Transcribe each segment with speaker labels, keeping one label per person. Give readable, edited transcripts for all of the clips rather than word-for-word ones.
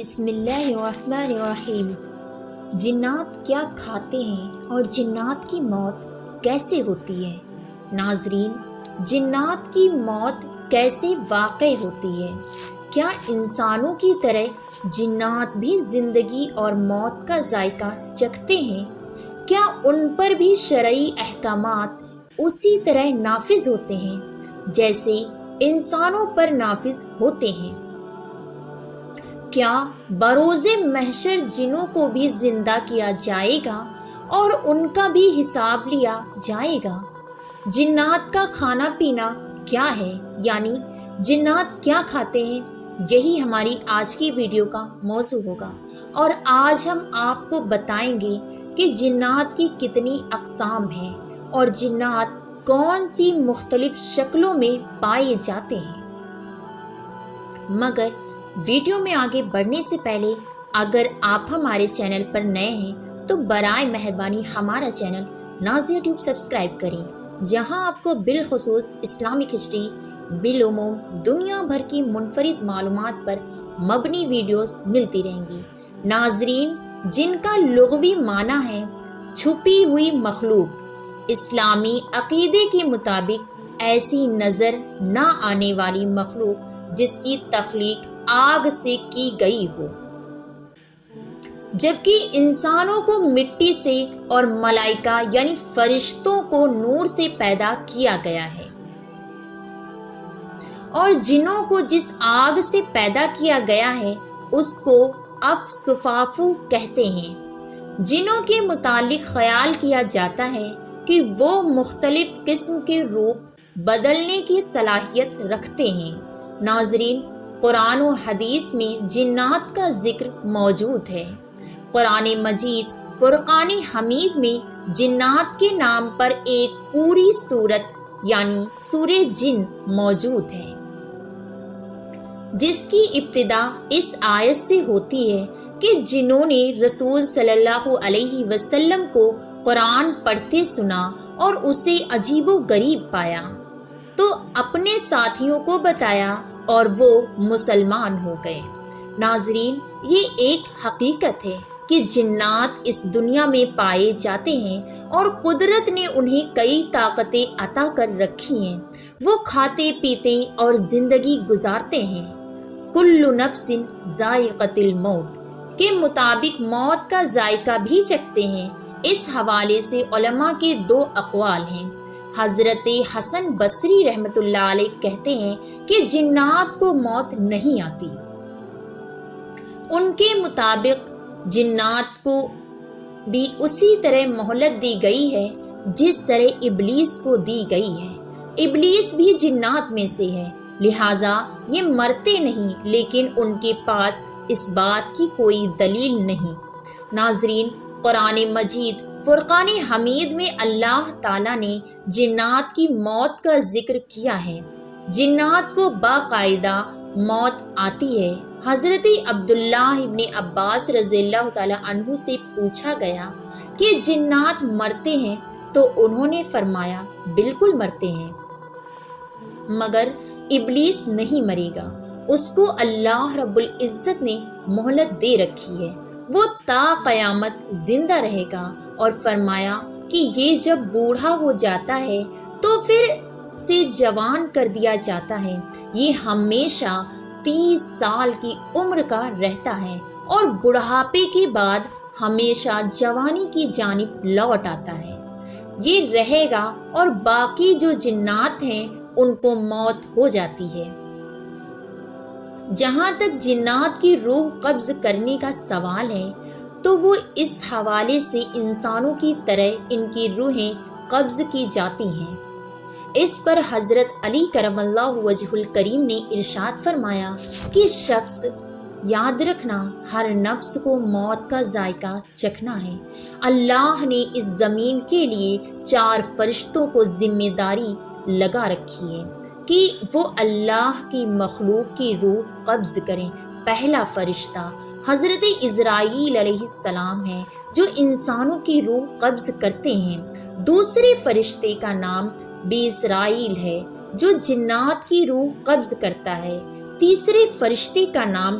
Speaker 1: بسم اللہ الرحمن الرحیم۔ جنات کیا کھاتے ہیں اور جنات کی موت کیسے ہوتی ہے؟ ناظرین، جنات کی موت کیسے واقع ہوتی ہے؟ کیا انسانوں کی طرح جنات بھی زندگی اور موت کا ذائقہ چکھتے ہیں؟ کیا ان پر بھی شرعی احکامات اسی طرح نافذ ہوتے ہیں جیسے انسانوں پر نافذ ہوتے ہیں؟ کیا بروز محشر جنوں کو بھی زندہ کیا جائے گا اور ان کا بھی حساب لیا جائے گا؟ جنات کا کھانا پینا کیا ہے، یعنی جنات کیا کھاتے ہیں؟ یہی ہماری آج کی ویڈیو کا موضوع ہوگا، اور آج ہم آپ کو بتائیں گے کہ جنات کی کتنی اقسام ہیں اور جنات کون سی مختلف شکلوں میں پائے جاتے ہیں۔ مگر ویڈیو میں آگے بڑھنے سے پہلے اگر آپ ہمارے چینل پر نئے ہیں تو برائے مہربانی ہمارا چینل نازیہ ٹیوب سبسکرائب کریں، جہاں آپ کو بالخصوص اسلامک ہسٹری بالعموم دنیا بھر کی منفرد معلومات پر مبنی ویڈیوز ملتی رہیں گی۔ ناظرین، جن کا لغوی معنی ہے چھپی ہوئی مخلوق، اسلامی عقیدے کے مطابق ایسی نظر نہ آنے والی مخلوق جس کی تخلیق آگ سے کی گئی ہو، جبکہ انسانوں کو مٹی سے اور ملائکہ یعنی فرشتوں کو نور سے پیدا کیا گیا ہے، اور جنوں کو جس آگ سے پیدا کیا گیا ہے اس کو افسفافو کہتے ہیں۔ جنوں کے متعلق خیال کیا جاتا ہے کہ وہ مختلف قسم کے روپ بدلنے کی صلاحیت رکھتے ہیں۔ ناظرین، قرآن و حدیث میں جنات کا ذکر موجود ہے۔ قرآن مجید فرقان حمید میں جنات کے نام پر ایک پوری سورت یعنی سورہ جن موجود ہے، جس کی ابتدا اس آیت سے ہوتی ہے کہ جنہوں نے رسول صلی اللہ علیہ وسلم کو قرآن پڑھتے سنا اور اسے عجیب و غریب پایا تو اپنے ساتھیوں کو بتایا اور وہ مسلمان ہو گئے۔ ناظرین، یہ ایک حقیقت ہے کہ جنات اس دنیا میں پائے جاتے ہیں اور قدرت نے انہیں کئی طاقتیں عطا کر رکھی ہیں۔ وہ کھاتے پیتے اور زندگی گزارتے ہیں۔ کل نفس ذائقۃ الموت کے مطابق موت کا ذائقہ بھی چکھتے ہیں۔ اس حوالے سے علماء کے دو اقوال ہیں۔ حضرت حسن بصری رحمۃ اللہ علیہ کہتے ہیں کہ جنات کو موت نہیں آتی۔ ان کے مطابق جنات کو بھی اسی طرح مہلت دی گئی ہے جس طرح ابلیس کو دی گئی ہے۔ ابلیس بھی جنات میں سے ہے، لہٰذا یہ مرتے نہیں، لیکن ان کے پاس اس بات کی کوئی دلیل نہیں۔ ناظرین، قرآن مجید فرقان حمید میں اللہ تعالیٰ نے جنات کی موت کا ذکر کیا ہے۔ جنات کو باقاعدہ موت آتی ہے۔ حضرت عبداللہ ابن عباس رضی اللہ تعالیٰ عنہ سے پوچھا گیا کہ جنات مرتے ہیں تو انہوں نے فرمایا بالکل مرتے ہیں، مگر ابلیس نہیں مرے گا، اس کو اللہ رب العزت نے مہلت دے رکھی ہے، وہ تا قیامت زندہ رہے گا۔ اور فرمایا کہ یہ جب بوڑھا ہو جاتا ہے تو پھر سے جوان کر دیا جاتا ہے، یہ ہمیشہ 30 سال کی عمر کا رہتا ہے اور بڑھاپے کے بعد ہمیشہ جوانی کی جانب لوٹ آتا ہے، یہ رہے گا، اور باقی جو جنات ہیں ان کو موت ہو جاتی ہے۔ جہاں تک جنات کی روح قبض کرنے کا سوال ہے تو وہ اس حوالے سے انسانوں کی طرح ان کی روحیں قبض کی جاتی ہیں۔ اس پر حضرت علی کرم اللہ وجہ الکریم نے ارشاد فرمایا کہ شخص یاد رکھنا، ہر نفس کو موت کا ذائقہ چکھنا ہے۔ اللہ نے اس زمین کے لیے 4 فرشتوں کو ذمہ داری لگا رکھی ہے کہ وہ اللہ کی مخلوق کی روح قبض کریں۔ پہلا فرشتہ حضرت اسرائیل علیہ السلام ہے جو انسانوں کی روح قبض کرتے ہیں۔ دوسرے فرشتے کا نام بیسرائیل ہے جو جنات کی روح قبض کرتا ہے۔ تیسرے فرشتے کا نام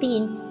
Speaker 1: 3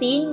Speaker 1: 3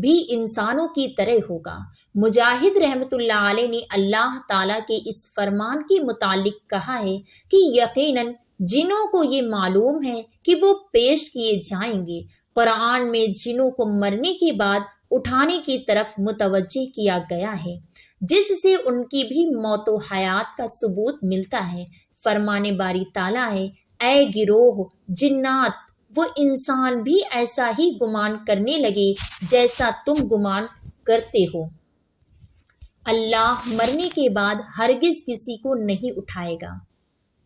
Speaker 1: بھی انسانوں کی طرح ہوگا۔ مجاہد رحمۃ اللہ علیہ نے اللہ تعالیٰ کے اس فرمان کے متعلق کہا ہے کہ یقیناً جنوں کو یہ معلوم ہے کہ وہ پیش کیے جائیں گے۔ قرآن میں جنوں کو مرنے کے بعد اٹھانے کی طرف متوجہ کیا گیا ہے، جس سے ان کی بھی موت و حیات کا ثبوت ملتا ہے۔ فرمان باری تعالیٰ ہے، اے گروہ جنات وہ انسان بھی ایسا ہی گمان کرنے لگے جیسا تم گمان کرتے ہو۔ اللہ مرنے کے بعد ہرگز کسی کو نہیں اٹھائے گا۔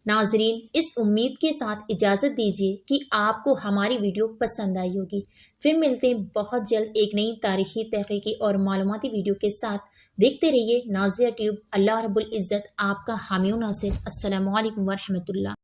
Speaker 1: ناظرین، اس امید کے ساتھ اجازت دیجیے کہ آپ کو ہماری ویڈیو پسند آئی ہوگی۔ پھر ملتے ہیں بہت جلد ایک نئی تاریخی، تحقیقی اور معلوماتی ویڈیو کے ساتھ۔ دیکھتے رہیے نازیہ ٹیوب۔ اللہ رب العزت آپ کا حامی و ناصر۔ السلام علیکم ورحمۃ اللہ۔